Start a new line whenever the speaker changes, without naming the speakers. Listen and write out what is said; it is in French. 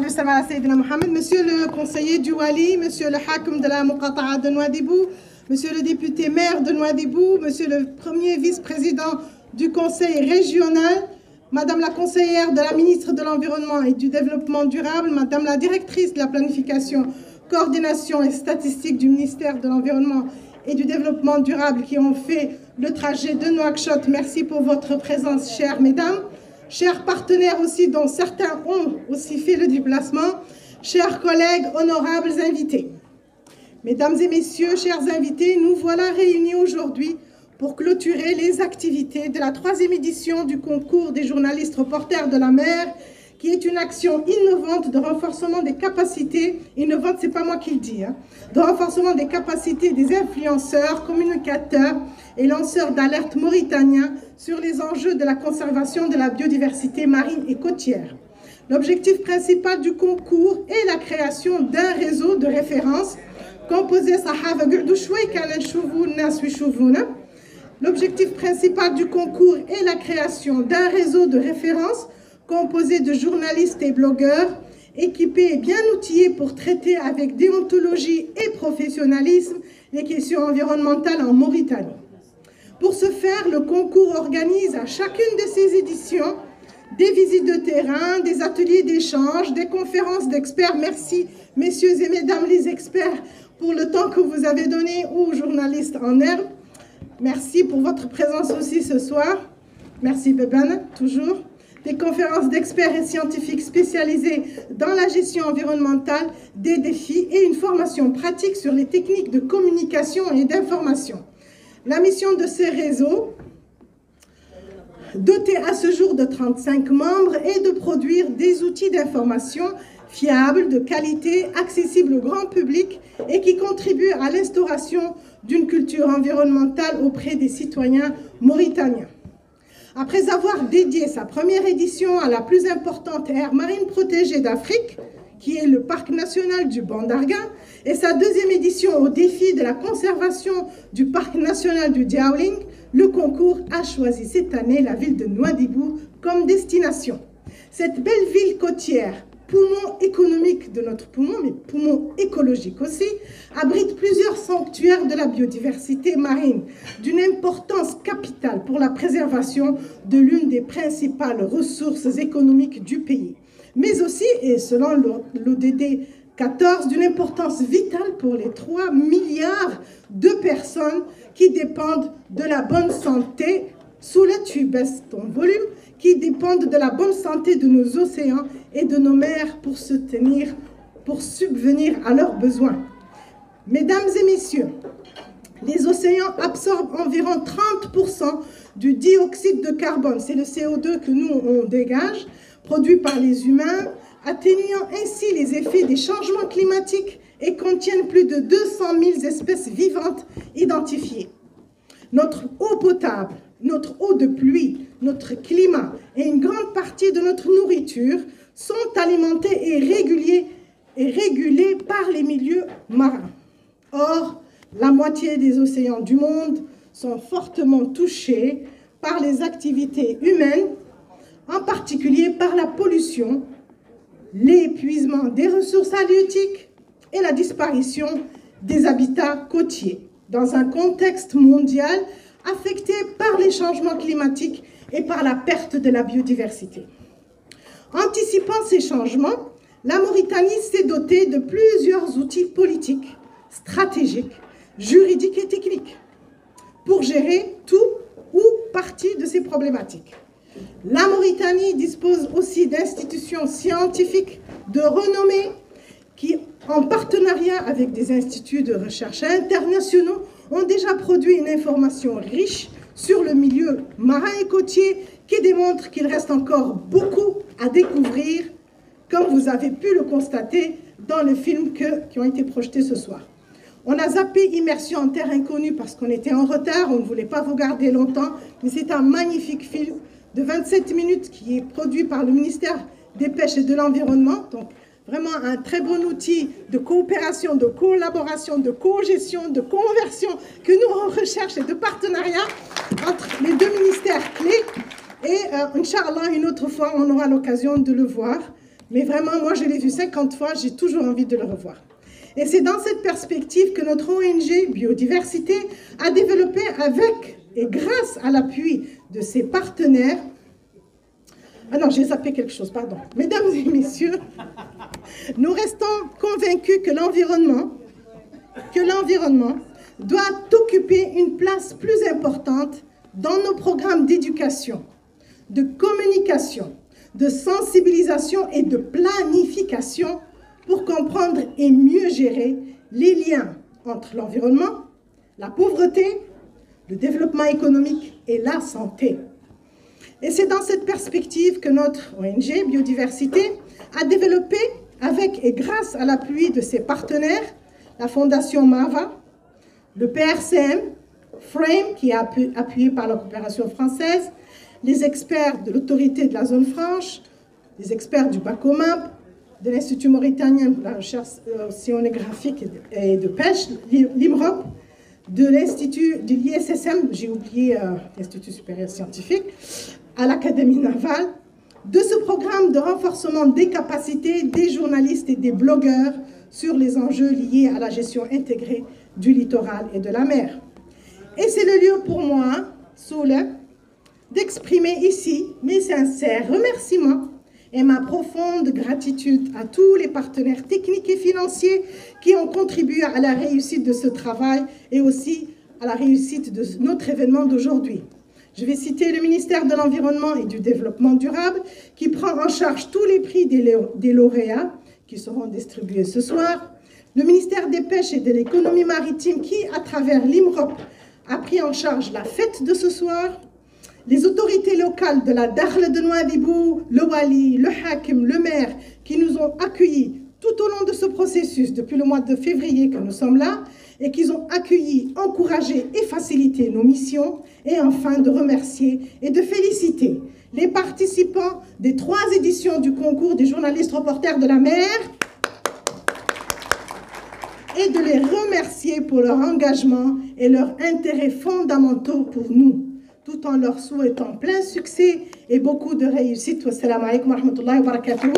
Monsieur le conseiller du Wali, monsieur le hakim de la Muqata'a de Nouadhibou, monsieur le député maire de Nouadhibou, monsieur le premier vice-président du conseil régional, madame la conseillère de la ministre de l'Environnement et du Développement durable, madame la directrice de la planification, coordination et statistique du ministère de l'Environnement et du Développement durable qui ont fait le trajet de Nouakchott. Merci pour votre présence, chères mesdames. Chers partenaires aussi, dont certains ont aussi fait le déplacement, chers collègues, honorables invités. Mesdames et messieurs, chers invités, nous voilà réunis aujourd'hui pour clôturer les activités de la 3e édition du concours des journalistes reporters de la mer, qui est une action innovante de renforcement des capacités, innovante, c'est pas moi qui le dis, de renforcement des capacités des influenceurs, communicateurs et lanceurs d'alerte mauritaniens sur les enjeux de la conservation de la biodiversité marine et côtière. L'objectif principal du concours est la création d'un réseau de référence composé L'objectif principal du concours est la création d'un réseau de référence composé de journalistes et blogueurs équipés et bien outillés pour traiter avec déontologie et professionnalisme les questions environnementales en Mauritanie. Pour ce faire, le concours organise à chacune de ses éditions des visites de terrain, des ateliers d'échange, des conférences d'experts. Merci, messieurs et mesdames les experts, pour le temps que vous avez donné aux journalistes en herbe. Merci pour votre présence aussi ce soir. Merci, Bébane, toujours. Des conférences d'experts et scientifiques spécialisés dans la gestion environnementale des défis et une formation pratique sur les techniques de communication et d'information. La mission de ces réseaux, doté à ce jour de 35 membres, est de produire des outils d'information fiables, de qualité, accessibles au grand public et qui contribuent à l'instauration d'une culture environnementale auprès des citoyens mauritaniens. Après avoir dédié sa première édition à la plus importante aire marine protégée d'Afrique, qui est le parc national du Bandarga, et sa deuxième édition au défi de la conservation du parc national du Diaoling, le concours a choisi cette année la ville de Nouadhibou comme destination. Cette belle ville côtière, poumon économique de notre poumon, mais poumon écologique aussi, abrite plusieurs sanctuaires de la biodiversité marine, d'une importance capitale pour la préservation de l'une des principales ressources économiques du pays, mais aussi, et selon l'ODD 14, d'une importance vitale pour les 3 milliards de personnes qui dépendent de la bonne santé, sous la tu baisses ton volume, qui dépendent de la bonne santé de nos océans et de nos mers pour subvenir à leurs besoins. Mesdames et messieurs, les océans absorbent environ 30% du dioxyde de carbone, c'est le CO2 que nous on dégage, produit par les humains, atténuant ainsi les effets des changements climatiques et contiennent plus de 200 000 espèces vivantes identifiées. Notre eau potable, notre eau de pluie, notre climat et une grande partie de notre nourriture sont alimentés et régulés par les milieux marins. Or, la moitié des océans du monde sont fortement touchés par les activités humaines, en particulier par la pollution, l'épuisement des ressources halieutiques et la disparition des habitats côtiers, dans un contexte mondial affecté par les changements climatiques et par la perte de la biodiversité. Anticipant ces changements, la Mauritanie s'est dotée de plusieurs outils politiques, stratégiques, juridiques et techniques pour gérer tout ou partie de ces problématiques. La Mauritanie dispose aussi d'institutions scientifiques de renommée qui, en partenariat avec des instituts de recherche internationaux, ont déjà produit une information riche sur le milieu marin et côtier qui démontre qu'il reste encore beaucoup à découvrir, comme vous avez pu le constater dans le film qui ont été projetés ce soir. On a zappé Immersion en terre inconnue parce qu'on était en retard, on ne voulait pas vous garder longtemps, mais c'est un magnifique film de 27 minutes qui est produit par le ministère des Pêches et de l'Environnement. Donc, vraiment un très bon outil de coopération, de collaboration, de co-gestion, de conversion que nous on recherche et de partenariat entre les deux ministères clés. Et Inch'Allah, une autre fois, on aura l'occasion de le voir. Mais vraiment, moi, je l'ai vu 50 fois, j'ai toujours envie de le revoir. Et c'est dans cette perspective que notre ONG Biodiversité a développé avec et grâce à l'appui de ses partenaires... Ah non, j'ai zappé quelque chose, pardon. Mesdames et messieurs, nous restons convaincus que l'environnement doit occuper une place plus importante dans nos programmes d'éducation, de communication, de sensibilisation et de planification pour comprendre et mieux gérer les liens entre l'environnement, la pauvreté, le développement économique et la santé. Et c'est dans cette perspective que notre ONG Biodiversité a développé, avec et grâce à l'appui de ses partenaires, la Fondation MAVA, le PRCM, FRAME, qui est appuyé par la coopération française, les experts de l'autorité de la zone franche, les experts du BACOMAP, de l'Institut mauritanien de la recherche océanographique et de pêche, l'IMROP, de l'Institut de l'ISSM, j'ai oublié l'Institut supérieur scientifique, à l'Académie navale, de ce programme de renforcement des capacités des journalistes et des blogueurs sur les enjeux liés à la gestion intégrée du littoral et de la mer. Et c'est le lieu pour moi, Soule, d'exprimer ici mes sincères remerciements et ma profonde gratitude à tous les partenaires techniques et financiers qui ont contribué à la réussite de ce travail et aussi à la réussite de notre événement d'aujourd'hui. Je vais citer le ministère de l'Environnement et du Développement durable qui prend en charge tous les prix des lauréats qui seront distribués ce soir, le ministère des Pêches et de l'Économie maritime qui, à travers l'IMROP, a pris en charge la fête de ce soir, les autorités locales de la Darle de Nouadhibou, le Wali, le Hakim, le maire, qui nous ont accueillis tout au long de ce processus, depuis le mois de février que nous sommes là, et qui ont accueilli, encouragé et facilité nos missions, et enfin de remercier et de féliciter les participants des 3 éditions du concours des journalistes reporters de la mer, et de les remercier pour leur engagement et leur intérêt fondamentaux pour nous, tout en leur souhaitant plein succès et beaucoup de réussite. Wassalamu alaikum wa rahmatullahi wa barakatuh.